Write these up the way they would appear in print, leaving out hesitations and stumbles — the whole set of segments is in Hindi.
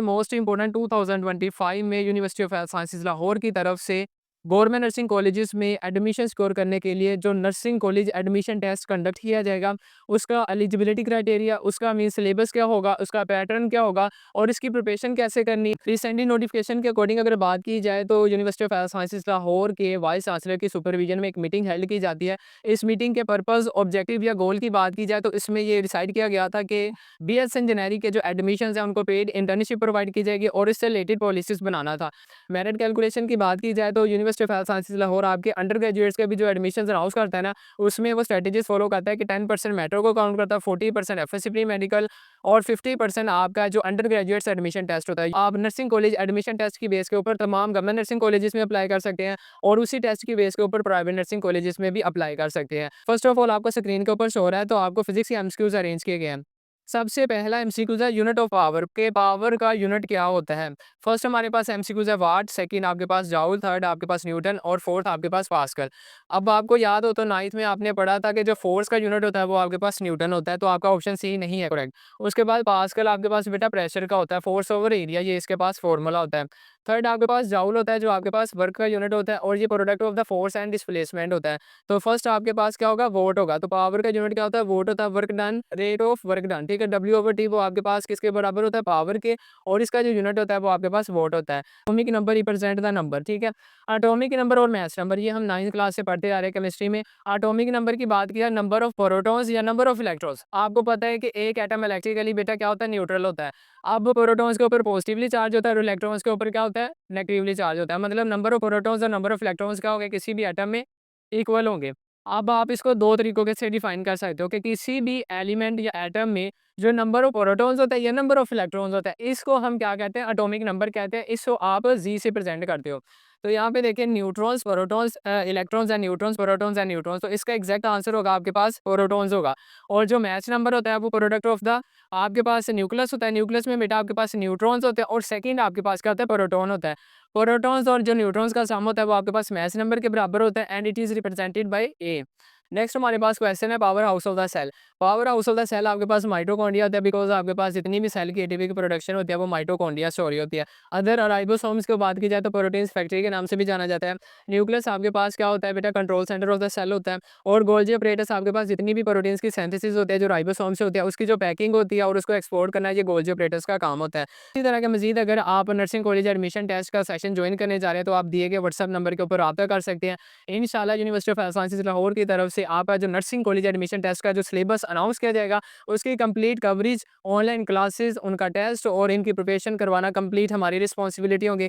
मोस्ट इंपोर्टेंट 2025 में university of health sciences Lahore की तरफ से गवर्नमेंट नर्सिंग कॉलेजेस में एडमिशन स्कोर करने के लिए जो nursing college admission test conduct किया जाएगा, उसका एलिजिबिलिटी क्राइटेरिया, उसका मीन सिलेबस क्या होगा, उसका पैटर्न क्या होगा और इसकी प्रिपरेशन कैसे करनी। रिसेंटली नोटिफिकेशन के अकॉर्डिंग अगर बात की जाए तो university of health sciences Lahore के वाइस चांसलर की सुपरविजन में एक मीटिंग हेल्ड की जाती है। इस मीटिंग के पर्पज़, ऑब्जेक्टिव या गोल की बात की जाए तो इसमें ये डिसाइड किया गया था कि बीएस इंजीनियरिंग के जो एडमिशन हैं उनको पेड इंटर्नशिप प्रोवाइड की जाएगी और इससे रिलेटेड पॉलिसीज बनाना था। मेरिट कैलकुलेशन की बात की जाए तो university of health sciences Lahore आपके अंडर ग्रेजुएट्स के भी जो एडमिशन अनाउंस करता है ना, उसमें वो स्ट्रेटेजीज फॉलो करता है कि 10% मेट्रो को काउंट करता है, 40% एफएससी प्री मेडिकल और 50% आपका जो अंडर ग्रेजुएट्स एडमिशन टेस्ट होता है। आप नर्सिंग कॉलेज एडमिशन टेस्ट की बेस के ऊपर तमाम गवर्नमेंट नर्सिंग कॉलेजेस में अप्लाई कर सकते हैं और उसी टेस्ट की बेस के ऊपर प्राइवेट नर्सिंग कॉलेजेस में भी अप्लाई कर सकते हैं। फर्स्ट ऑफ ऑल आपको स्क्रीन के ऊपर शो हो रहा है तो आपको फिजिक्स के एमसीक्यूज अरेंज किए गए हैं। सबसे पहला एमसीक्यूज है यूनिट ऑफ पावर के पावर का यूनिट क्या होता है। फर्स्ट हमारे पास एमसीक्यूज है वाट, सेकंड आपके पास जाउल, थर्ड आपके पास न्यूटन और फोर्थ आपके पास पास्कल। अब आपको याद हो तो नाइन्थ में आपने पढ़ा था कि जो फोर्स का यूनिट होता है वो आपके पास न्यूटन होता है, तो आपका ऑप्शन सी नहीं है करेक्ट। उसके बाद पास्कल आपके पास बेटा प्रेशर का होता है, फोर्स ओवर एरिया, ये इसके पास फॉर्मूला होता है। थर्ड आपके पास जाउल होता है जो आपके पास वर्क का यूनिट होता है और ये product of the force and displacement होता है। तो फर्स्ट आपके पास क्या होगा, वोट होगा। तो पावर का यूनिट क्या होता है, वोट होता है, work done, rate of work done, ठीक है। W/T वो आपके पास किसके बराबर होता है, पावर के, और इसका जो यूनिट होता है वो आपके पास वोट होता है। Atomic number represent the number, ठीक है। एटॉमिक नंबर और मास नंबर ये हम 9th क्लास से पढ़ते आ रहे हैं केमिस्ट्री में। एटॉमिक नंबर की बात किया, नंबर ऑफ प्रोटॉन्स या नंबर ऑफ इलेक्ट्रॉन्स। आपको पता है कि एक एटम इलेक्ट्रिकली बेटा क्या होता है, न्यूट्रल होता है। अब प्रोटॉन्स के ऊपर पॉजिटिवली चार्ज होता है और इलेक्ट्रॉन्स के ऊपर क्या होता है, नेगेटिवली चार्ज होता है। मतलब नंबर ऑफ प्रोटॉन्स और नंबर ऑफ इलेक्ट्रॉन्स क्या होंगे, किसी भी एटम में इक्वल होंगे। अब आप इसको दो तरीकों के से डिफाइन कर सकते हो कि किसी भी एलिमेंट या एटम में जो नंबर ऑफ प्रोटॉन्स होता है या नंबर ऑफ इलेक्ट्रॉन्स होता है, इसको हम क्या कहते हैं, एटॉमिक नंबर कहते हैं। इसको आप जी से प्रेजेंट करते हो। तो यहाँ पे देखिए neutrons, protons, electrons and neutrons, protons and neutrons, तो इसका एग्जैक्ट आंसर होगा आपके पास प्रोटॉन्स होगा। और जो मैच नंबर होता है वो प्रोडक्ट ऑफ द आपके पास न्यूक्लियस होता है। न्यूक्लियस में बेटा आपके पास न्यूट्रॉन्स होते हैं और सेकंड आपके पास क्या होता है, प्रोटॉन होता है। प्रोटॉन्स और जो न्यूट्रॉन्स का सम होता है वो आपके पास मैच नंबर के बराबर होता है and it is represented by A. Next हमारे पास क्वेश्चन है power house of the cell. Power house of the cell आपके पास माइटोकॉन्ड्रिया होता है, बिकॉज आपके पास जितनी भी सेल की एटीपी की प्रोडक्शन होती है वो माइटोकॉन्ड्रिया से हो रही होती है। अदर राइबोसोम्स की बात की जाए तो प्रोटीन्स फैक्ट्री के नाम से भी जाना जाता है। न्यूक्लियस आपके पास क्या होता है बेटा, control centre of the cell होता है। और गोल्जी ऑपरेटर्स आपके पास जितनी भी प्रोटीन्स की सिंथेसिस होती है जो राइबोसोम से होती है, उसकी जो पैकिंग होती है और उसको एक्सपोर्ट करना है, ये गोल्जी ऑपरेटर्स का काम होता है। इसी तरह के मजीद अगर आप नर्सिंग कॉलेज एडमिशन टेस्ट का सेशन ज्वाइन करने जा रहे हैं तो आप दिए गए व्हाट्सएप नंबर के ऊपर रब्ता कर सकते हैं। इंशाल्लाह university of health sciences Lahore की तरफ से आपका जो नर्सिंग कॉलेज एडमिशन टेस्ट का जो सिलेबस अनाउंस किया जाएगा, उसकी कंप्लीट कवरेज, ऑनलाइन क्लासेस, उनका टेस्ट और इनकी प्रिपरेशन करवाना कंप्लीट हमारी रिस्पॉन्सिबिलिटी होगी।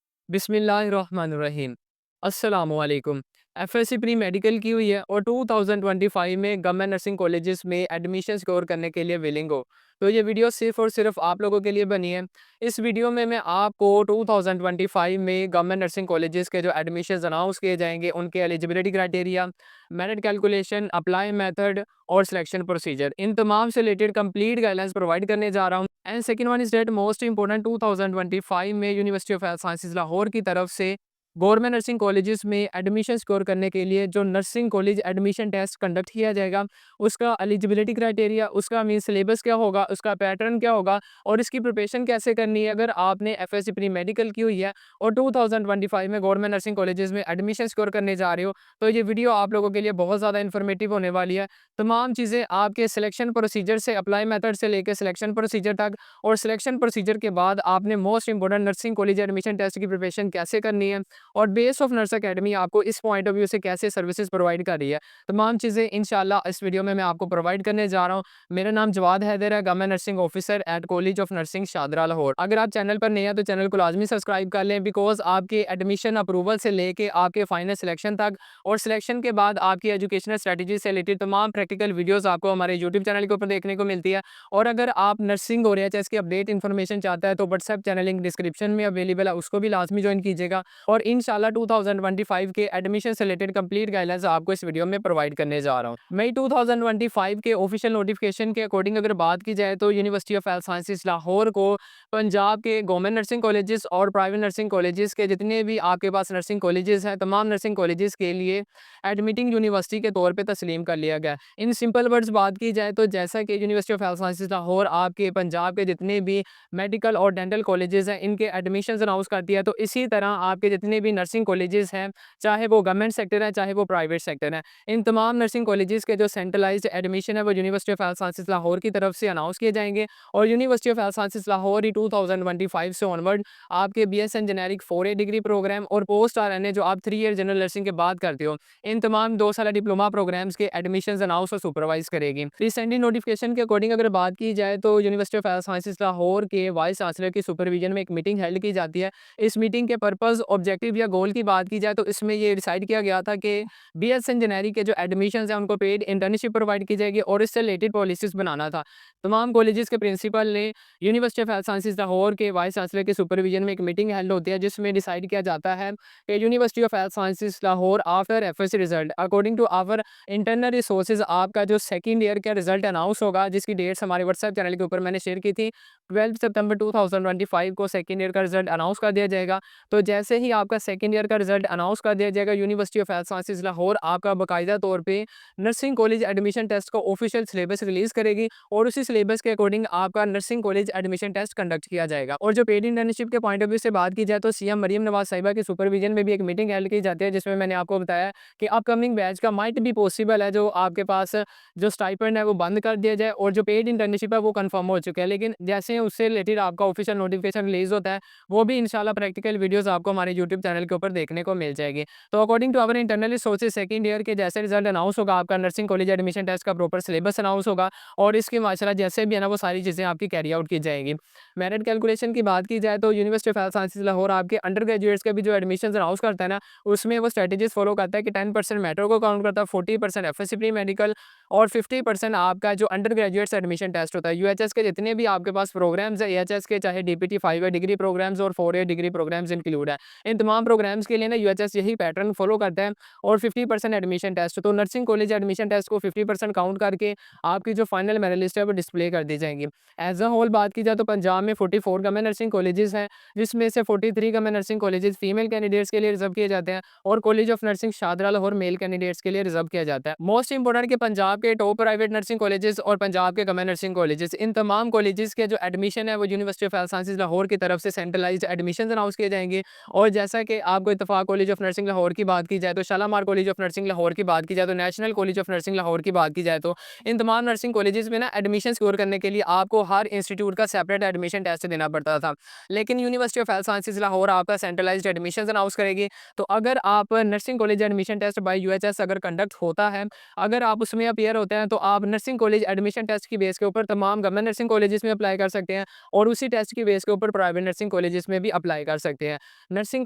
बिस्मिल्लाहिर्रहमानिर्रहीम। अस्सलामु अलैकुम। एफएससी प्री मेडिकल की हुई है और 2025 में गवर्नमेंट नर्सिंग कॉलेजेस में एडमिशन स्कोर करने के लिए विलिंग हो, तो ये वीडियो सिर्फ और सिर्फ आप लोगों के लिए बनी है। इस वीडियो में मैं आपको 2025 में गवर्नमेंट नर्सिंग कॉलेजेस के जो एडमिशन अनाउंस किए जाएंगे उनके eligibility criteria, merit calculation, apply method और सिलेक्शन प्रोसीजर, इन तमाम से रिलेटेड कंप्लीट गाइडलाइंस प्रोवाइड करने जा रहा हूँ। And second one is that most important 2025 में university of health sciences Lahore की तरफ से गवर्नमेंट नर्सिंग कॉलेजेस में एडमिशन स्कोर करने के लिए जो nursing college admission test conduct किया जाएगा, उसका एलिजिबिलिटी क्राइटेरिया, उसका मीन सिलेबस क्या होगा, उसका पैटर्न क्या होगा और इसकी प्रिपरेशन कैसे करनी है अगर आपने एफएससी प्री मेडिकल की हुई है और 2025 में गवर्नमेंट नर्सिंग कॉलेजेस में एडमिशन स्कोर करने जा रहे हो, तो ये वीडियो आप लोगों के लिए बहुत ज़्यादा इन्फॉर्मेटिव होने वाली है। तमाम चीज़ें आपके सिलेक्शन प्रोसीजर से, अप्लाई मेथड से लेकर सिलेक्शन प्रोसीजर तक, और सिलेक्शन प्रोसीजर के बाद आपने most important nursing college admission test की प्रिपरेशन कैसे करनी है और बेस ऑफ नर्स अकेडमी आपको इस पॉइंट ऑफ व्यू से कैसे सर्विसेज प्रोवाइड कर रही है, तमाम चीज़ें इंशाल्लाह इस वीडियो में मैं आपको प्रोवाइड करने जा रहा हूँ। मेरा नाम जवाद हैदर है, government nursing officer at college of nursing Shahdara Lahore. अगर आप चैनल पर नए हैं तो चैनल को लाजमी सब्सक्राइब कर लें, बिकॉज आपके एडमिशन अप्रूवल से लेके आपके फाइनल सिलेक्शन तक और सिलेक्शन के बाद आपकी एजुकेशनल स्ट्रेटजी से रिलेटेड तमाम प्रैक्टिकल वीडियोस आपको हमारे यूट्यूब चैनल के ऊपर देखने को मिलती है। और अगर आप नर्सिंग और एचएस की अपडेट इन्फॉर्मेशन चाहता है तो व्हाट्सएप चैनल लिंक डिस्क्रिप्शन में अवेलेबल है, उसको भी लाजमी ज्वाइन कीजिएगा। और इन इंशाल्लाह 2025 के एडमिशन से रिलेटेड कंप्लीट गाइडलाइंस आपको इस वीडियो में प्रोवाइड करने जा रहा हूँ। मई 2025 के ऑफिशियल नोटिफिकेशन के अकॉर्डिंग अगर बात की जाए तो university of health sciences Lahore को पंजाब के गवर्नमेंट नर्सिंग कॉलेजेस और प्राइवेट नर्सिंग कॉलेजेस के जितने भी आपके पास नर्सिंग कॉलेजेस हैं, तमाम नर्सिंग कॉलेजेस के लिए एडमिटिंग यूनिवर्सिटी के तौर पे तस्लीम कर लिया गया। इन सिंपल वर्ड्स बात की जाए तो जैसा कि university of health sciences Lahore आपके पंजाब के जितने भी मेडिकल और डेंटल कॉलेजेस हैं, इनके एडमिशंस अनाउंस करती है, तो इसी तरह आपके जितने भी नर्सिंग कॉलेजेस हैं, चाहे वो गवर्नमेंट सेक्टर है, चाहे वो प्राइवेट सेक्टर है, इन तमाम नर्सिंग कॉलेजेस के जो सेंट्रलाइज्ड एडमिशन है वो university of health sciences Lahore की तरफ से अनाउंस किए जाएंगे। और university of health sciences Lahore ही 2025 से ऑनवर्ड आपके BSN generic 4A degree programme और पोस्ट RNA जो आप 3 ईयर जनरल नर्सिंग के बाद करते हो, इन तमाम 2 साल डिप्लोमा प्रोग्राम्स के एडमिशंस अनाउंस और सुपरवाइज करेगी। रिसेंटली नोटिफिकेशन के अकॉर्डिंग अगर बात की जाए तो university of health sciences Lahore के वाइस चांसलर की सुपरविजन में एक मीटिंग हेल्ड की जाती है। इस मीटिंग के पर्पस, ऑब्जेक्टिव या गोल की बात की जाए तो इसमें ये डिसाइड किया गया था कि BSN जेनेरिक के जो एडमिशंस हैं उनको पेड इंटर्नशिप प्रोवाइड की जाएगी और इससे रिलेटेड पॉलिसीज बनाना था। तमाम कॉलेजेस के प्रिंसिपल ने university of health sciences Lahore के वाइस चांसलर के सुपरविजन में एक मीटिंग हेल्ड होती है जिसमें डिसाइड किया जाता है कि university of health sciences Lahore after FSC result according to our internal resources आपका जो सेकंड ईयर का रिजल्ट अनाउंस होगा, जिसकी डेट्स हमारे व्हाट्सएप चैनल के ऊपर मैंने शेयर की थी। 12 सितंबर 2025 को सेकंड ईयर का रिजल्ट अनाउंस कर दिया जाएगा। तो जैसे ही आपका सेकंड ईयर का रिजल्ट अनाउंस कर दिया जाएगा, university of health sciences Lahore आपका बाकायदा तौर पे नर्सिंग कॉलेज एडमिशन टेस्ट का ऑफिशियल सिलेबस रिलीज करेगी और उसी सिलेबस के अकॉर्डिंग आपका nursing college admission test conduct किया जाएगा। और जो पेड इंटर्नशिप के पॉइंट ऑफ व्यू से बात की जाए तो CM मरियम नवाज साहिबा के सुपरविजन में भी एक मीटिंग हेल्ड की जाती है जिसमें मैंने आपको बताया कि अपकमिंग बैच का माइट भी पॉसिबल है जो आपके पास जो स्टाइपेंड है वो बंद कर दिया जाए और जो पेड इंटर्नशिप है वो कंफर्म हो चुका है। लेकिन जैसे उससे रिलेटेड आपका ऑफिशियल नोटिफिकेशन रिलीज होता है, वो भी इंशाल्लाह प्रैक्टिकल वीडियोस आपको हमारे यूट्यूब चैनल के ऊपर देखने को मिल जाएगी। तो according to our internal resources second year के जैसे रिजल्ट अनाउंस होगा, आपका नर्सिंग कॉलेज एडमिशन टेस्ट का प्रॉपर सिलेबस अनाउंस होगा और इसकी माशाल्लाह जैसे भी है ना वो सारी चीज़ें आपकी कैरी आउट की जाएगी। मेरिट कैलकुलेशन की बात की जाए तो university of health sciences Lahore आपके अंडर ग्रेजुएट्स के भी जो एडमिशन अनाउंस करता है ना, उसमें वो स्ट्रेटेजीज फॉलो करता है कि 10% मेट्रो को काउंट करता है, 40% FSC प्री मेडिकल और 50% आपका जो अंडर ग्रेजुएट्स एडमिशन टेस्ट होता है। UHS के जितने भी आपके पास प्रोग्राम्स है, AHS के चाहे DPT 5 डिग्री प्रोग्राम्स और 4A डिग्री प्रोग्राम्स इंक्लूड है, इन तमाम प्रोग्राम्स के लिए ना UHS यही पैटर्न फॉलो करता है और 50% एडमिशन टेस्ट। तो नर्सिंग कॉलेज एडमिशन टेस्ट को 50% काउंट करके आपकी जो फाइनल मेरिट लिस्ट है वो डिस्प्ले कर दी जाएगी। एज अ होल बात की जाए तो पंजाब में 44 गवर्नमेंट नर्सिंग कॉलेजेस हैं जिसमें से 43 government nursing colleges female candidates के लिए रिजर्व किए जाते हैं और college of nursing Shahdara Lahore male candidates के लिए रिजर्व किया जाता है। मोस्ट इंपोर्टेंट कि पंजाब के टॉप प्राइवेट नर्सिंग कॉलेजेस और पंजाब के गवर्नमेंट नर्सिंग कॉलेजेस, इन तमाम कॉलेजेस के जो एडमिशन है वो university of health sciences Lahore की तरफ से सेंट्रलाइज्ड एडमिशन अनाउंस किए जाएंगे। और जैसा कि आपको Ittefaq college of nursing Lahore की बात की जाए तो Shalamar college of nursing Lahore की बात की जाए तो national college of nursing Lahore की बात की जाए तो इन तमाम नर्सिंग कॉलेजेस में ना एडमिशन स्कोर करने के लिए आपको हर इंस्टीट्यूट का सेपरेट एडमिशन टेस्ट देना पड़ता था। लेकिन university of health sciences Lahore आपका सेंट्रलाइज्ड एडमिशन अनाउंस करेगी। तो अगर आप nursing college admission test by UHS अगर कंडक्ट होता है, अगर आप उसमें अपीयर होते हैं तो आप नर्सिंग कॉलेज एडमिशन टेस्ट की बेस के ऊपर तमाम गवर्नमेंट नर्सिंग कॉलेजेस में अप्लाई कर सकते हैं और उसी टेस्ट की बेस के ऊपर प्राइवेट नर्सिंग कॉलेजेस में भी अप्लाई कर सकते हैं। नर्सिंग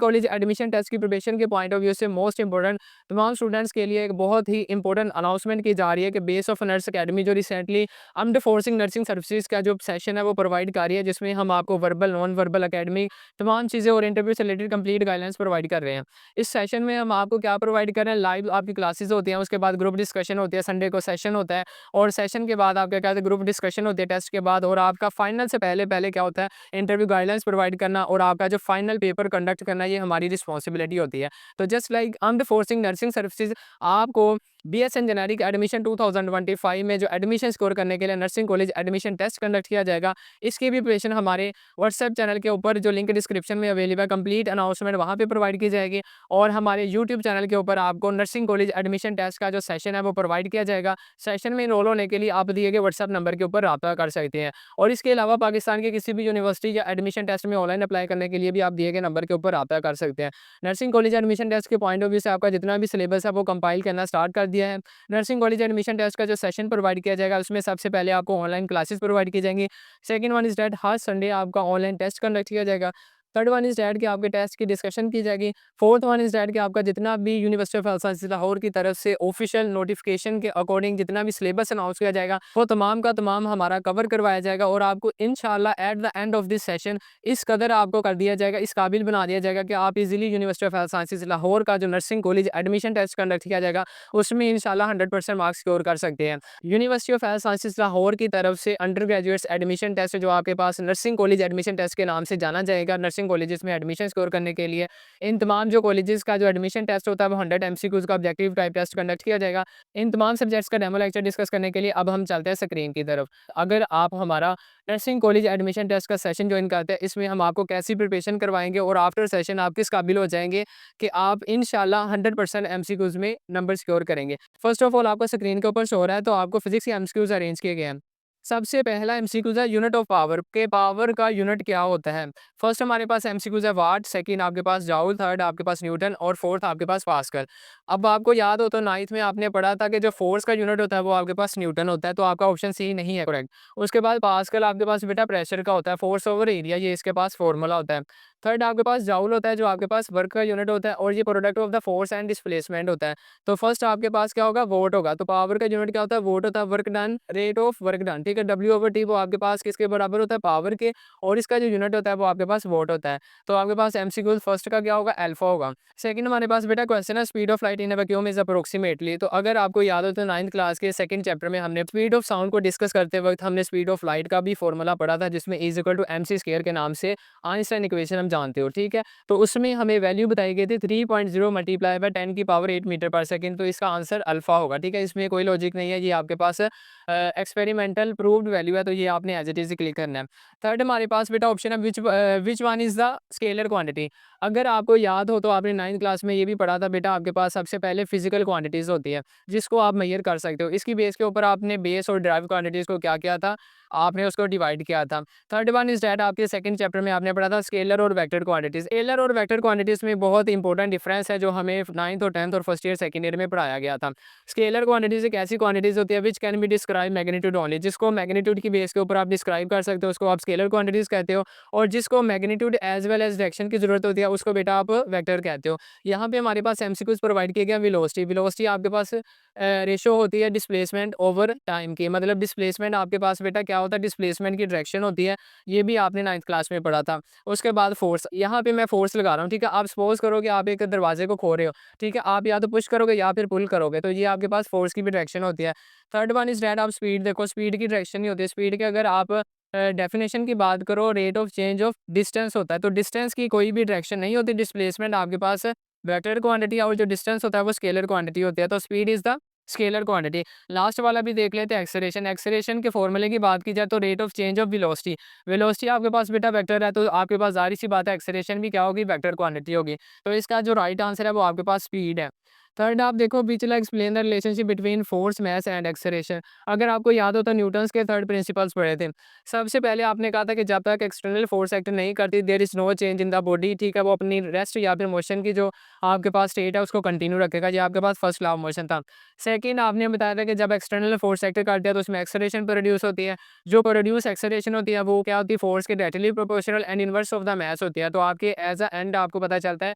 कॉलेज एडमिशन टेस्ट की प्रिपरेशन के पॉइंट ऑफ व्यू से मोस्ट इंपॉर्टेंट तमाम स्टूडेंट्स के लिए एक बहुत ही इंपॉर्टेंट अनाउंसमेंट की जा रही है कि बेस ऑफ नर्स अकेडमी जो recently armed forces nursing services का जो सेशन है वो प्रोवाइड कर रही है, जिसमें हम आपको वर्बल नॉन वर्बल अकेडमी तमाम चीज़ें और इंटरव्यू से रिलेटेड कंप्लीट गाइडलाइंस प्रोवाइड कर रहे हैं। इस सेशन में हम आपको क्या प्रोवाइड कर रहे हैं, लाइव आपकी क्लासेस होती हैं, उसके बाद ग्रुप डिस्कशन होती है, संडे को सेशन होता है और सेशन के बाद आपका क्या कहते हैं ग्रुप डिस्कशन होती है टेस्ट के बाद, और आपका फाइनल से पहले पहले क्या होता है इंटरव्यू गाइडलाइंस प्रोवाइड करना और आपका जो फाइनल पेपर कंडक्ट करना, ये हमारी रिस्पॉन्सिबिलिटी होती है। तो just like armed forces nursing services आपको BSN जेनेरिक एडमिशन 2025 में जो एडमिशन स्कोर करने के लिए nursing college admission test conduct किया जाएगा, इसकी भी प्रिपरेशन हमारे व्हाट्सएप चैनल के ऊपर जो लिंक डिस्क्रिप्शन में अवेलेबल है, कंप्लीट अनाउंसमेंट वहाँ पे प्रोवाइड की जाएगी और हमारे यूट्यूब चैनल के ऊपर आपको नर्सिंग कॉलेज एडमिशन टेस्ट का जो सेशन है वो प्रोवाइड किया जाएगा। सेशन में इनरोल होने के लिए आप दिए गए व्हाट्सएप नंबर के ऊपर रब्ता कर सकते हैं और इसके अलावा पाकिस्तान के किसी भी यूनिवर्सिटी या एडमिशन टेस्ट में ऑनलाइन अप्लाई करने के लिए भी आप दिए गए नंबर के ऊपर रब्ता कर सकते हैं। नर्सिंग कॉलेज एडमिशन टेस्ट के पॉइंट ऑफ व्यू से आपका जितना भी सिलेबस है वो कंपाइल करना स्टार्ट कर दिया है। नर्सिंग कॉलेज एडमिशन टेस्ट का जो सेशन प्रोवाइड किया जाएगा उसमें सबसे पहले आपको ऑनलाइन क्लासेस प्रोवाइड की जाएंगी। Second one is that her Sunday आपका ऑनलाइन टेस्ट कंडक्ट किया जाएगा। थर्ड वन इज़ दैट कि आपके टेस्ट की डिस्कशन की जाएगी। फोर्थ वन इज़ दैट कि आपका जितना भी university of health sciences Lahore की तरफ से ऑफिशियल नोटिफ़िकेशन के अकॉर्डिंग जितना भी सिलेबस अनाउंस किया जाएगा, वो तमाम का तमाम हमारा कवर करवाया जाएगा और आपको इंशाल्लाह eight the end of this session इस कदर आपको कर दिया जाएगा, इस काबिल बना दिया जाएगा कि आप easily university of health sciences Lahore का जो nursing college admission test conduct किया जाएगा, उसमें इंशाल्लाह 100% मार्क्स स्कोर कर सकते हैं। University of health sciences Lahore की तरफ से अंडर ग्रेजुएट्स एडमिशन टेस्ट जो आपके पास नर्सिंग कॉलेज एडमिशन टेस्ट के नाम से जाना जाएगा, नर्सिंग कॉलेजेस में एडमिशन स्कोर करने के लिए इन तमाम जो कॉलेजेस का जो एडमिशन टेस्ट होता है वो 100 एमसीक्यूज का ऑब्जेक्टिव टाइप टेस्ट कंडक्ट किया जाएगा। इन तमाम सब्जेक्ट्स का डेमो लेक्चर डिस्कस करने के लिए अब हम चलते हैं स्क्रीन की तरफ। अगर आप हमारा नर्सिंग कॉलेज एडमिशन टेस्ट का सेशन ज्वाइन करते हैं, इसमें हम आपको कैसी प्रिपरेशन करवाएंगे और आफ्टर सेशन आप किस काबिल हो जाएंगे कि आप इंशाल्लाह 100% एमसीक्यूज में नंबर स्कोर करेंगे। फर्स्ट ऑफ ऑल आपको स्क्रीन के ऊपर शो हो रहा है, तो आपको फिजिक्स के एमसीक्यूज अरेंज किए गए हैं। सबसे पहला एमसीक्यूज है यूनिट ऑफ पावर के पावर का यूनिट क्या होता है। फर्स्ट हमारे पास एमसीक्यूज है वाट, सेकंड आपके पास जाउल, थर्ड आपके पास न्यूटन और फोर्थ आपके पास पास्कल। अब आपको याद हो तो नाइन्थ में आपने पढ़ा था कि जो फोर्स का यूनिट होता है वो आपके पास न्यूटन होता है, तो आपका ऑप्शन सी नहीं है करेक्ट। उसके बाद पास्कल आपके पास बेटा प्रेशर का होता है, फोर्स ओवर एरिया, ये इसके पास फॉर्मूला होता है। थर्ड आपके पास जाउल होता है जो आपके पास वर्क का यूनिट होता है और ये product of the force and displacement होता है। तो फर्स्ट आपके पास क्या होगा, वोट होगा। तो पावर का यूनिट क्या होता है, वोट होता है, work done, rate of work done, ठीक है। W/T वो आपके पास किसके बराबर होता है, पावर के, और इसका जो यूनिट होता है वो आपके पास वोट होता है। तो आपके पास एमसीक्यू फर्स्ट का क्या होगा, अल्फा होगा। सेकंड हमारे पास बेटा क्वेश्चन है speed of light in a vacuum is approximately. तो अगर आपको याद हो तो 9th क्लास के सेकंड चैप्टर में हमने स्पीड ऑफ साउंड को डिस्कस करते वक्त हमने स्पीड ऑफ लाइट का भी फॉर्मूला पढ़ा था, जिसमें is equal to MC square के नाम से आइंस्टाइन इक्वेशन हम जानते हो, ठीक है। तो उसमें हमें वैल्यू बताई गई थी 3.0 मल्टीप्लाई बाय 10 की पावर 8 मीटर पर सेकंड। तो इसका आंसर अल्फा होगा, ठीक है। इसमें कोई लॉजिक नहीं है, ये आपके पास एक्सपेरिमेंटल प्रूव्ड वैल्यू है, तो ये आपने एज इट इज क्लिक करना है। थर्ड हमारे पास बेटा ऑप्शन है which one is the scalar quantity. अगर आपको याद हो तो आपने 9th क्लास में ये भी पढ़ा था बेटा, आपके पास सबसे पहले फिजिकल क्वांटिटीज होती है जिसको आप मेजर कर सकते हो। इसकी बेस के ऊपर आपने बेस और ड्राइव क्वांटिटीज को क्या किया था, आपने उसको डिवाइड किया था। थर्ड वन इज डेट आपके सेकंड चैप्टर में आपने पढ़ा था स्केलर और वेक्टर क्वांटिटीज। स्केलर और वेक्टर क्वांटिटीज में बहुत इंपॉर्टेंट डिफरेंस है जो हमें 9th और 10th और फर्स्ट ईयर सेकंड ईयर में पढ़ाया गया था। स्केलर क्वांटिटीज एक ऐसी क्वांटिटीज होती है which can be describe magnitude only, जिसको मैग्नीट्यूड की बेस के ऊपर आप डिस्क्राइब कर सकते हो, उसको आप स्केलर क्वांटिटीज कहते हो। और जिसको magnitude as well as direction की जरूरत होती है उसको बेटा आप वेक्टर कहते हो। यहाँ पे हमारे पास एमसीक्यूज प्रोवाइड किया गया वेलोसिटी। वेलोसिटी आपके पास रेशो होती है डिस्प्लेसमेंट ओवर टाइम की, मतलब डिस्प्लेसमेंट आपके पास बेटा क्या होता है, डिस्प्लेसमेंट की डायरेक्शन होती है, ये भी आपने 9th क्लास में पढ़ा था। उसके बाद फोर्स, यहाँ पे मैं फोर्स लगा रहा हूँ, ठीक है। आप सपोज करो कि आप एक दरवाजे को खो रहे हो, ठीक है, आप या तो पुश करोगे या फिर पुल करोगे, तो ये आपके पास फोर्स की भी डायरेक्शन होती है। थर्ड वन इज डेट आप स्पीड देखो, स्पीड की डायरेक्शन नहीं होती है। स्पीड के अगर आप डेफिनेशन की बात करो, rate of change of distance होता है, तो डिस्टेंस की कोई भी डायरेक्शन नहीं होती। डिस्प्लेसमेंट आपके पास वेक्टर क्वांटिटी और जो डिस्टेंस होता है वो स्केलर क्वांटिटी होती है, तो speed is the scalar quantity. Last वाला भी देख लेते हैं एक्सेलरेशन। एक्सेलरेशन के फॉर्मूले की बात की जाए तो rate of change of velocity. Velocity आपके पास बेटा वेक्टर है, तो आपके पास जाहिर सी बात है एक्सेलरेशन भी क्या होगी, वेक्टर क्वांटिटी होगी। तो इसका जो राइट आंसर है वो आपके पास स्पीड है। थर्ड आप देखो पिछला explain the relationship between force mass and acceleration. अगर आपको याद हो तो न्यूटन्स के थर्ड प्रिंसिपल्स पढ़े थे। सबसे पहले आपने कहा था कि जब तक एक्सटर्नल फोर्स एक्ट नहीं करती there is no change in the body, ठीक है, वो अपनी रेस्ट या फिर मोशन की जो आपके पास स्टेट है उसको कंटिन्यू रखेगा। ये आपके पास फर्स्ट लॉ ऑफ मोशन था। सेकंड आपने बताया था कि जब एक्सटर्नल फोर्स एक्ट करती है तो उसमें एक्सेलरेशन प्रोड्यूस होती है। जो प्रोड्यूस एक्सेलरेशन होती है वो क्या होती है, फोर्स के directly proportional and inverse of the mass होती है। तो आपके एज अ एंड आपको पता चलता है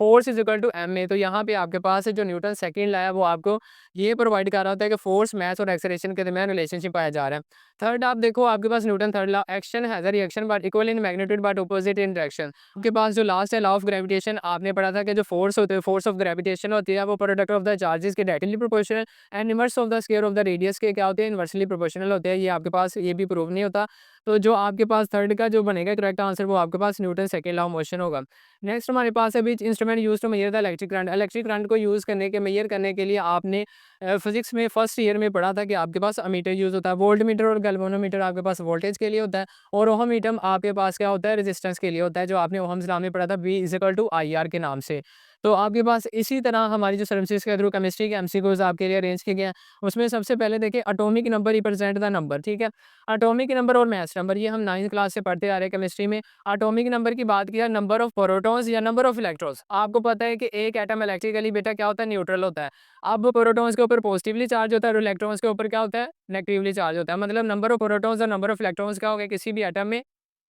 force is equal to M A. तो यहाँ पे आपके पास जो न्यूटन सेकंड लाया वो आपको ये प्रोवाइड कर रहा होता है कि फोर्स मास और एक्सेलरेशन के दरमियान रिलेशनशिप पाया जा रहा है। थर्ड आप देखो आपके पास Newton third law, action has a reaction but equal in magnitude but opposite in direction. आपके पास जो लास्ट है लॉ ऑफ ग्रेविटेशन, आपने पढ़ा था कि जो फोर्स होते हैं, फोर्स ऑफ ग्रेविटेशन होती है वो प्रोडक्ट ऑफ द चार्जेस के directly proportional and inverse of the square of the radius के क्या होते हैं, इनवर्सली प्रोपोर्शनल होते हैं। ये आपके पास ये भी प्रूव नहीं होता। तो जो आपके पास थर्ड का जो बनेगा करेक्ट आंसर वो आपके पास Newton second law of motion होगा। नेक्स्ट हमारे पास है which instrument use to measure the electric current. Electric current को यूज़ करने के मेजर करने के लिए आपने फिजिक्स में फर्स्ट ईयर में पढ़ा था कि आपके पास अमीटर यूज़ होता है। वोल्ट मीटर और गैल्वेनोमीटर आपके पास वोल्टेज के लिए होता है और ओहम मीटर आपके पास क्या होता है, रेजिस्टेंस के लिए होता है, जो आपने ओहम्स लॉ में पढ़ा था V is equal to IR के नाम से। तो आपके पास इसी तरह हमारी जो सर्विसेज के थ्रू केमिस्ट्री के एमसीक्यूज आपके लिए अरेंज किए गए हैं। उसमें सबसे पहले देखिए atomic number represent the number, ठीक है। एटॉमिक नंबर और मास नंबर ये हम 9th क्लास से पढ़ते आ रहे हैं केमिस्ट्री में। एटॉमिक नंबर की बात किया, नंबर ऑफ प्रोटॉन्स या नंबर ऑफ इलेक्ट्रॉन्स। आपको पता है कि एक एटम इलेक्ट्रिकली बेटा क्या होता है, न्यूट्रल होता है। अब प्रोटॉन्स के ऊपर पॉजिटिवली चार्ज होता है और इलेक्ट्रॉन्स के ऊपर क्या होता है, नेगेटिवली चार्ज होता है। मतलब नंबर ऑफ प्रोटॉन्स और नंबर ऑफ इलेक्ट्रॉन्स क्या होंगे किसी भी एटम में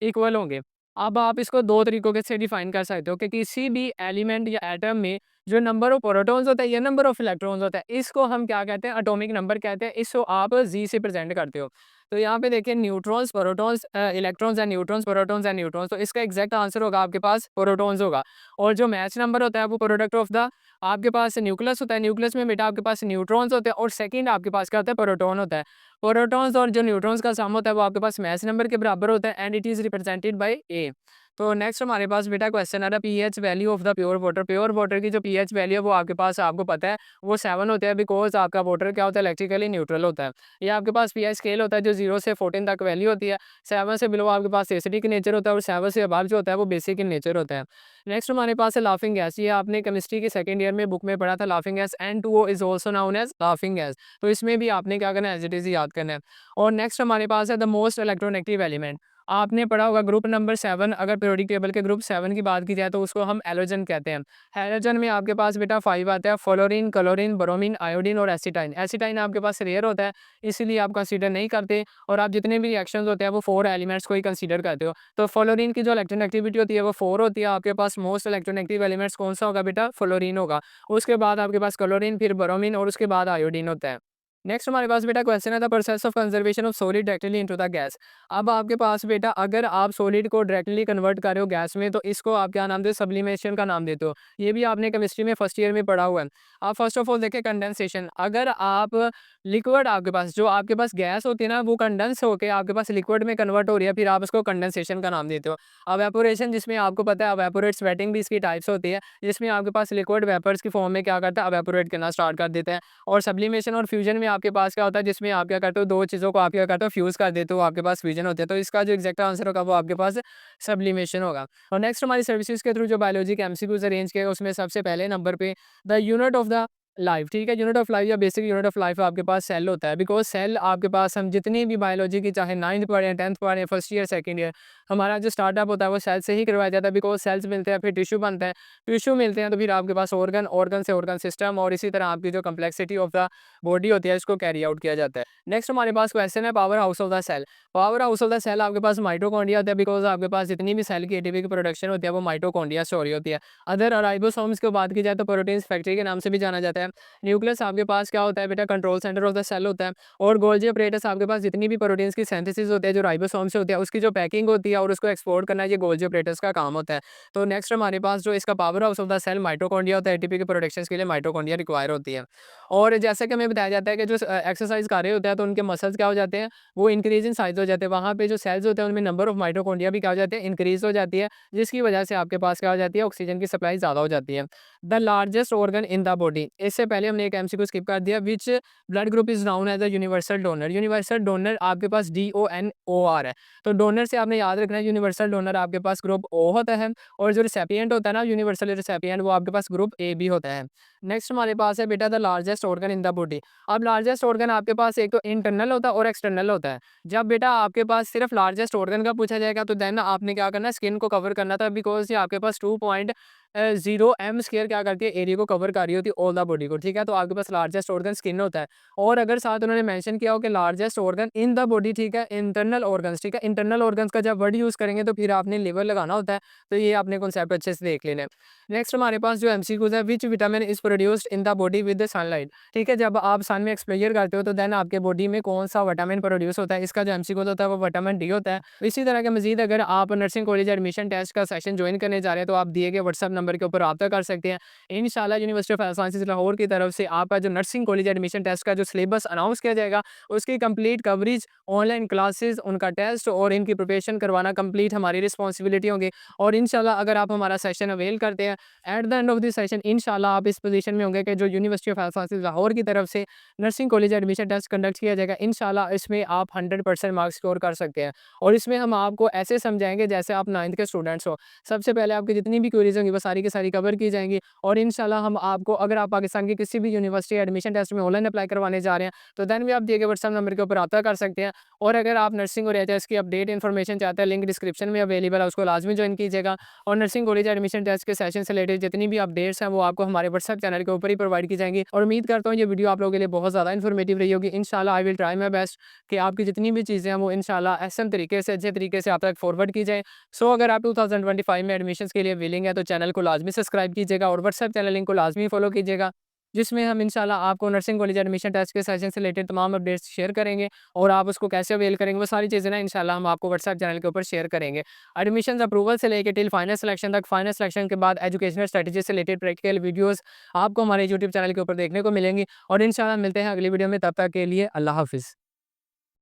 इक्वल होंगे। अब आप इसको 2 तरीकों के से डिफाइन कर सकते हो कि किसी भी एलिमेंट या एटम में जो नंबर ऑफ प्रोटॉन्स होता है या नंबर ऑफ इलेक्ट्रॉन्स होता है, इसको हम क्या कहते हैं? एटॉमिक नंबर कहते हैं। इसको आप जी से प्रेजेंट करते हो। तो यहाँ पे देखिए neutrons, protons, electrons and neutrons, protons and neutrons. तो इसका एग्जैक्ट आंसर होगा आपके पास प्रोटॉन्स होगा। और जो मैच नंबर होता है वो प्रोडक्ट ऑफ द आपके पास न्यूक्लियस होता है। न्यूक्लियस में बेटा आपके पास न्यूट्रॉन्स होते हैं और सेकंड आपके पास क्या होता है? प्रोटॉन होता है। प्रोटॉन्स और जो न्यूट्रॉन्स का सम होता है वो आपके पास मैच नंबर के बराबर होता है and it is represented by A. तो नेक्स्ट हमारे पास बेटा क्वेश्चन आ रहा है pH value of the pure water. Pure water की जो पीएच वैल्यू है वो आपके पास आपको पता है वो 7 होता है बिकॉज़ आपका वाटर क्या होता है? इलेक्ट्रिकली न्यूट्रल होता है। ये आपके पास पीएच स्केल होता है जो 0 से 14 तक वैल्यू होती है। 7 से बिलो आपके पास एसिडिक नेचर होता है और 7 से अबव जो होता है वो बेसिक इन नेचर होता है। नेक्स्ट हमारे पास है लाफिंग गैस। ये आपने केमिस्ट्री के सेकंड ईयर में बुक में पढ़ा था laughing gas. N2O is also known as laughing gas. तो इसमें भी आपने क्या करना है? एज़ इट इज़ याद करना है। और नेक्स्ट हमारे पास है द मोस्ट इलेक्ट्रोनेगेटिव एलिमेंट। आपने पढ़ा होगा ग्रुप नंबर 7। अगर पीरियोडिक टेबल के ग्रुप 7 की बात की जाए तो उसको हम हैलोजन कहते हैं। हैलोजन में आपके पास बेटा 5 आता है फ्लोरीन, क्लोरीन, ब्रोमीन, आयोडीन और एसिटाइन। एसिटाइन आपके पास रेयर होता है इसीलिए आप कंसीडर नहीं करते और आप जितने भी रिएक्शंस होते हैं वो 4 एलिमेंट्स को ही कंसीडर करते हो। तो फ्लोरीन की जो इलेक्ट्रोनेगेटिविटी होती है वो 4 होती है। आपके पास मोस्ट इलेक्ट्रोनेगेटिव एलिमेंट्स कौन सा होगा बेटा? फ्लोरीन होगा। उसके बाद आपके पास क्लोरीन, फिर ब्रोमीन और उसके बाद आयोडीन होता है। नेक्स्ट हमारे पास बेटा क्वेश्चन है the process of conservation of solid directly into the gas. अब आपके पास बेटा अगर आप सॉलिड को डायरेक्टली कन्वर्ट कर रहे हो गैस में तो इसको आप क्या नाम देते हो? सब्लिमेशन का नाम देते हो। ये भी आपने केमिस्ट्री में फर्स्ट ईयर में पढ़ा हुआ है। आप फर्स्ट ऑफ ऑल देखिए कंडेंसेशन। अगर आप लिक्विड आपके पास जो आपके पास गैस होती है ना वो कंडेंस होके आपके पास लिक्विड में कन्वर्ट हो रही है फिर आप उसको कंडेंसेशन का नाम देते हो। अवेपोरेशन जिसमें आपको पता है अवेपोरेट स्वेटिंग भी इसकी टाइप्स होती है जिसमें आपके पास लिक्विड वेपर्स की फॉर्म में क्या करता है? अवेपोरेट करना स्टार्ट कर देते हैं। और सब्लिमेशन और फ्यूजन में आपके पास क्या होता है जिसमें आप क्या करते हो? 2 चीज़ों को आप क्या करते हो? फ्यूज़ कर देते हो, आपके पास फ्यूजन होती है। तो इसका जो एग्जैक्ट आंसर होगा वो आपके पास सब्लिमेशन होगा। और नेक्स्ट हमारी सर्विसेज के थ्रू जो बायोलॉजी के एमसीक्यूज अरेंज किए उसमें सबसे पहले नंबर पे the unit of the life. ठीक है, यूनिट ऑफ लाइफ या बेसिक यूनिट ऑफ लाइफ आपके पास सेल होता है बिकॉज सेल आपके पास हम जितनी भी बायोलॉजी की चाहे 9th पढ़ें 10th पढ़ें फर्स्ट ईयर सेकंड ईयर हमारा जो स्टार्टअप होता है वो सेल से ही करवाया जाता है बिकॉज सेल्स मिलते हैं फिर टिश्यू बनता है। टिश्यू मिलते हैं तो फिर आपके पास ऑर्गन, ऑर्गन से ऑर्गन सिस्टम और इसी तरह आपकी जो कम्प्लेक्सिटी ऑफ द बॉडी होती है इसको कैरी आउट किया जाता है। नेक्स्ट हमारे पास क्वेश्चन है power house of the cell. Power house of the cell आपके पास माइटोकॉन्ड्रिया होता है बिकॉज आपके पास जितनी भी सेल की एटीपी की प्रोडक्शन होती है वो माइटोकॉन्ड्रिया से हो रही होती है। अदर राइबोसोम्स की बात की जाए तो प्रोटीन्स फैक्ट्री के नाम से भी जाना जाता है। न्यूक्लियस आपके पास क्या होता है बेटा? Control centre of the cell होता है। और गोल्जी ऑपरेटर्स आपके पास जितनी भी प्रोटीन्स की सिंथेसिस होती है जो राइबोसोम से होती है उसकी जो पैकिंग होती है और उसको एक्सपोर्ट करना ये गोल्जी ऑपरेटर्स का काम होता है। तो नेक्स्ट हमारे पास जो इसका power house of the cell mitochondria होता है। एटीपी के प्रोडक्शन के लिए माइटोकॉन्ड्रिया रिक्वायर होती है। और जैसा कि हमें बताया जाता है कि जो एक्सरसाइज कर रहे होते हैं तो उनके मसल्स क्या हो जाते हैं? वो इंक्रीज इन साइज हो जाते हैं। वहाँ पे जो सेल्स होते हैं उनमें नंबर ऑफ माइटोकॉन्ड्रिया भी क्या हो जाते हैं? इंक्रीज हो जाती है जिसकी वजह से आपके पास क्या हो जाती है? ऑक्सीजन की सप्लाई ज़्यादा हो जाती है। The largest organ in the body. इससे पहले हमने एक एमसीक्यू स्किप कर दिया which blood group is known as a universal donor. Universal donor आपके पास DONOR है। तो डोनर से आपने याद रखना है यूनिवर्सल डोनर आपके पास ग्रुप O होता है और जो रिसेपिएंट होता है ना यूनिवर्सल रिसेपिएंट वो आपके पास ग्रुप AB होता है। नेक्स्ट हमारे पास है बेटा the largest organ in the body. अब लार्जेस्ट ऑर्गन आपके पास एक तो इंटरनल होता है और एक्सटर्नल होता है। जब बेटा आपके पास सिर्फ लार्जेस्ट ऑर्गन का पूछा जाएगा तो देन आपने क्या करना है? स्किन को कवर करना था बिकॉज ये आपके पास 2.0 m स्क्वायर क्या करती है? एरिया को कवर कर रही होती है ऑल द बॉडी को। ठीक है, तो आपके पास लार्जेस्ट ऑर्गन स्किन होता है। और अगर साथ उन्होंने मेंशन किया हो कि largest organ in the body, ठीक है, इंटरनल ऑर्गन्स। ठीक है, इंटरनल ऑर्गन्स का जब वर्ड यूज़ करेंगे तो फिर आपने लिवर लगाना होता है। तो ये आपने कॉन्सेप्ट अच्छे से देख लेना है। नेक्स्ट हमारे पास जो एमसीक्यूज है which vitamin is produced in the body with the sunlight. ठीक है, जब आप सन में एक्सपोजर करते हो तो देन आपके बॉडी में कौन सा विटामिन प्रोड्यूस होता है? इसका जो एमसीक्यू होता है वो विटामिन डी होता है। इसी तरह के मजीद अगर आप नर्सिंग कॉलेज एडमिशन टेस्ट का सेशन ज्वाइन करने जा रहे हैं तो आप दिए गए व्हाट्सएप नंबर के ऊपर रब्ता कर सकते हैं। इंशाल्लाह university of health sciences Lahore की तरफ से आपका जो नर्सिंग कॉलेज एडमिशन टेस्ट का जो सिलेबस अनाउंस किया जाएगा उसकी कंप्लीट कवरेज, ऑनलाइन क्लासेस, उनका टेस्ट और इनकी प्रिपरेशन करवाना कंप्लीट हमारी रिस्पॉन्सिबिलिटी होगी। और इंशाल्लाह अगर आप हमारा सेशन अवेल करते हैं at the end of this session इंशाल्लाह आप इस पोजीशन में होंगे कि जो university of health sciences Lahore की तरफ से nursing college admission test conduct किया जाएगा इंशाल्लाह इसमें आप 100% मार्क्स स्कोर कर सकते हैं। और इसमें हम आपको ऐसे समझाएंगे जैसे आप 9th के स्टूडेंट्स हो। सबसे पहले आपकी जितनी भी क्वेरीज होंगी वो सारी सारी की सारी कवर की जाएँगी और इंशाल्लाह हम आपको अगर आप पाकिस्तान की किसी भी यूनिवर्सिटी एडमिशन टेस्ट में ऑनलाइन अप्लाई करवाने जा रहे हैं, तो देन भी आप दिए गए व्हाट्सएप नंबर के ऊपर रब्ता कर सकते हैं। और अगर आप नर्सिंग और एचएस की अपडेट इन्फॉर्मेशन चाहते हैं, लिंक डिस्क्रिप्शन में अवेलेबल है, उसको लाज़मी जॉइन कीजिएगा। और नर्सिंग कॉलेज एडमिशन टेस्ट के सेशन से रिलेटेड जितनी भी अपडेट्स हैं, वो आपको हमारे व्हाट्सएप चैनल के ऊपर ही प्रोवाइड की जाएँगी और उम्मीद करता हूँ ये वीडियो आप लोगों के लिए बहुत ज़्यादा इन्फॉर्मेटिव रही होगी। इंशाल्लाह I will try my best कि आपकी जितनी भी चीज़ें हैं, वो इंशाल्लाह आसान तरीके से, अच्छे तरीके से आप तक फॉरवर्ड की जाएँ। सो अगर आप 2025 में एडमिशन्स के लिए विलिंग है, तो चैनल को लाज़मी सब्सक्राइब कीजिएगा और व्हाट्सएप चैनल लिंक को लाज़मी फॉलो कीजिएगा, जिसमें हम इंशाल्लाह आपको नर्सिंग कॉलेज एडमिशन टेस्ट के सेशन से रिलेटेड तमाम अपडेट्स शेयर करेंगे और आप उसको कैसे अवेल करेंगे, वो सारी चीज़ें ना इंशाल्लाह हम आपको व्हाट्सएप चैनल के ऊपर शेयर करेंगे। एडमिशन्स अप्रूवल से लेके टिल फाइनल सिलेक्शन तक, फाइनल सिलेक्शन के बाद एजुकेशनल स्ट्रेटजी से रिलेटेड प्रैक्टिकल वीडियोज़ आपको हमारे यूट्यूब चैनल के ऊपर देखने को मिलेंगी और इंशाल्लाह मिलते हैं अगली वीडियो में, तब तक के लिए अल्लाह हाफ़िज़।